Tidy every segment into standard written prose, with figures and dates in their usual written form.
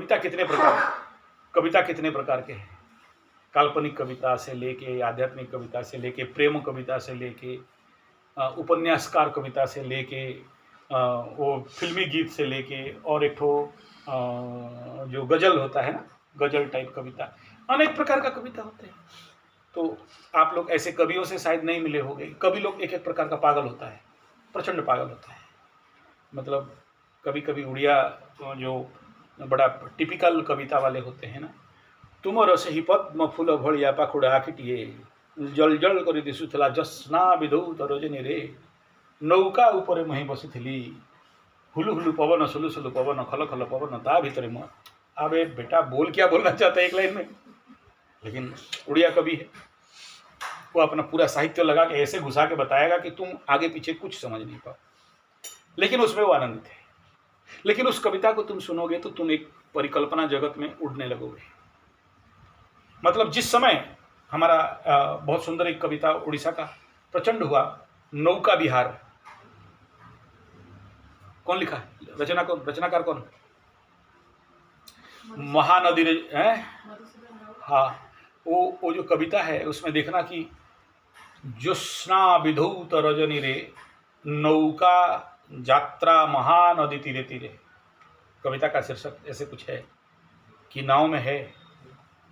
कविता कितने प्रकार के हैं। काल्पनिक कविता से लेके, आध्यात्मिक कविता से लेके, प्रेम कविता से लेके, उपन्यासकार कविता से लेके, वो फिल्मी गीत से लेके, और एक ठो जो गज़ल होता है ना, गज़ल टाइप कविता, अनेक प्रकार का कविता होते हैं। तो आप लोग ऐसे कवियों से शायद नहीं मिले होंगे। कवि लोग एक एक प्रकार का पागल होता है, प्रचंड पागल होता है। मतलब कभी कभी उड़िया जो बड़ा टिपिकल कविता वाले होते हैं ना, तुमर सही पद्म फूल भड़िया पाखुड़ा आखिटिए जल जल कर दिशुला जस्ना विधौत रजनी रे नौका ऊपर मही बसुली हुलु हुलु पवन सुलु सुलु पवन खल खल पवन ता भीतर म। अबे बेटा बोल क्या बोलना चाहता है एक लाइन में, लेकिन उड़िया कवि है, वो अपना पूरा साहित्य लगा के ऐसे घुसा के बताएगा कि तुम आगे पीछे कुछ समझ नहीं पाओ, लेकिन उसमें वो आनंदित है। लेकिन उस कविता को तुम सुनोगे तो तुम एक परिकल्पना जगत में उड़ने लगोगे। मतलब जिस समय हमारा बहुत सुंदर एक कविता उड़ीसा का प्रचंड हुआ, नौका विहार, कौन लिखा, रचनाकार कौन, महानदी है। हाँ, वो जो कविता है उसमें देखना कि ज्योत्स्ना विधौत रजनी रे नौका यात्रा महानदी तीरे तीरे। कविता का शीर्षक ऐसे कुछ है कि नाव में है,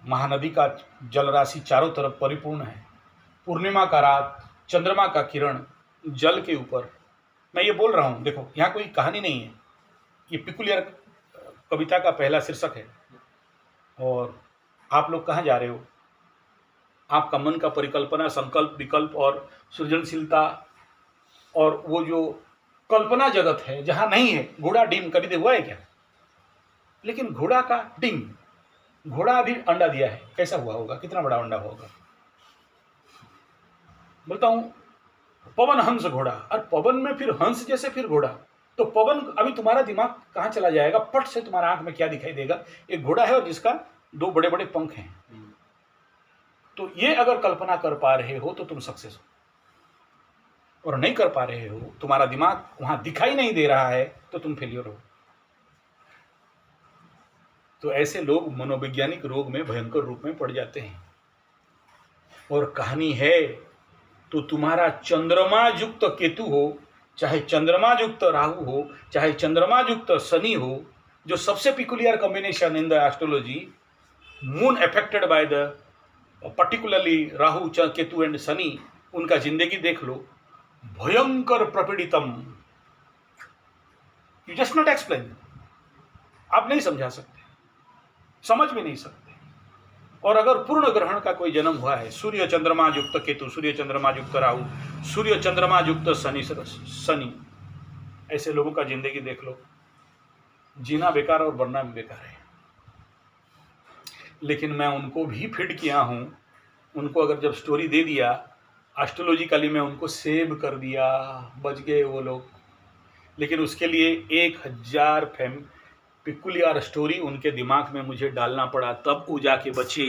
महानदी का जलराशि चारों तरफ परिपूर्ण है, पूर्णिमा का रात, चंद्रमा का किरण जल के ऊपर। मैं ये बोल रहा हूँ, देखो यहाँ कोई कहानी नहीं है, ये पिकुलियर कविता का पहला शीर्षक है। और आप लोग कहाँ जा रहे हो, आपका मन का परिकल्पना, संकल्प, विकल्प और सृजनशीलता और वो जो कल्पना जगत है जहाँ नहीं है। घोड़ा डिम कभी देखा हुआ है क्या? लेकिन घोड़ा का डिम, घोड़ा अभी अंडा दिया है, कैसा हुआ होगा, कितना बड़ा अंडा होगा। बोलता हूँ पवन हंस घोड़ा, और पवन में फिर हंस जैसे फिर घोड़ा, तो पवन अभी तुम्हारा दिमाग कहाँ चला जाएगा, पट से तुम्हारा आंख में क्या दिखाई देगा, एक घोड़ा है और जिसका दो बड़े बड़े पंख हैं। तो ये अगर कल्पना कर पा रहे हो तो तुम सक्सेस हो, और नहीं कर पा रहे हो, तुम्हारा दिमाग वहां दिखाई नहीं दे रहा है, तो तुम फेलियर हो। तो ऐसे लोग मनोवैज्ञानिक रोग में भयंकर रूप में पड़ जाते हैं। और कहानी है तो तुम्हारा चंद्रमा युक्त केतु हो, चाहे चंद्रमा युक्त राहु हो, चाहे चंद्रमा युक्त शनि हो, जो सबसे peculiar combination in the astrology, moon affected by the particularly Rahu Ketu and Shani, उनका जिंदगी देख लो, भयंकर प्रपीड़ितम। यू जस्ट नॉट एक्सप्लेन, आप नहीं समझा सकते, समझ भी नहीं सकते। और अगर पूर्ण ग्रहण का कोई जन्म हुआ है, सूर्य चंद्रमा युक्त केतु, सूर्य चंद्रमा युक्त राहु, सूर्य चंद्रमा युक्त शनि, ऐसे लोगों का जिंदगी देख लो, जीना बेकार और बनना भी बेकार है। लेकिन मैं उनको भी फीड किया हूं, उनको अगर जब स्टोरी दे दिया एस्ट्रोलॉजिकली, मैं उनको सेव कर दिया, बच गए वो लोग। लेकिन उसके लिए 1000 पिकुलियर स्टोरी उनके दिमाग में मुझे डालना पड़ा, तब वो जाके बचे।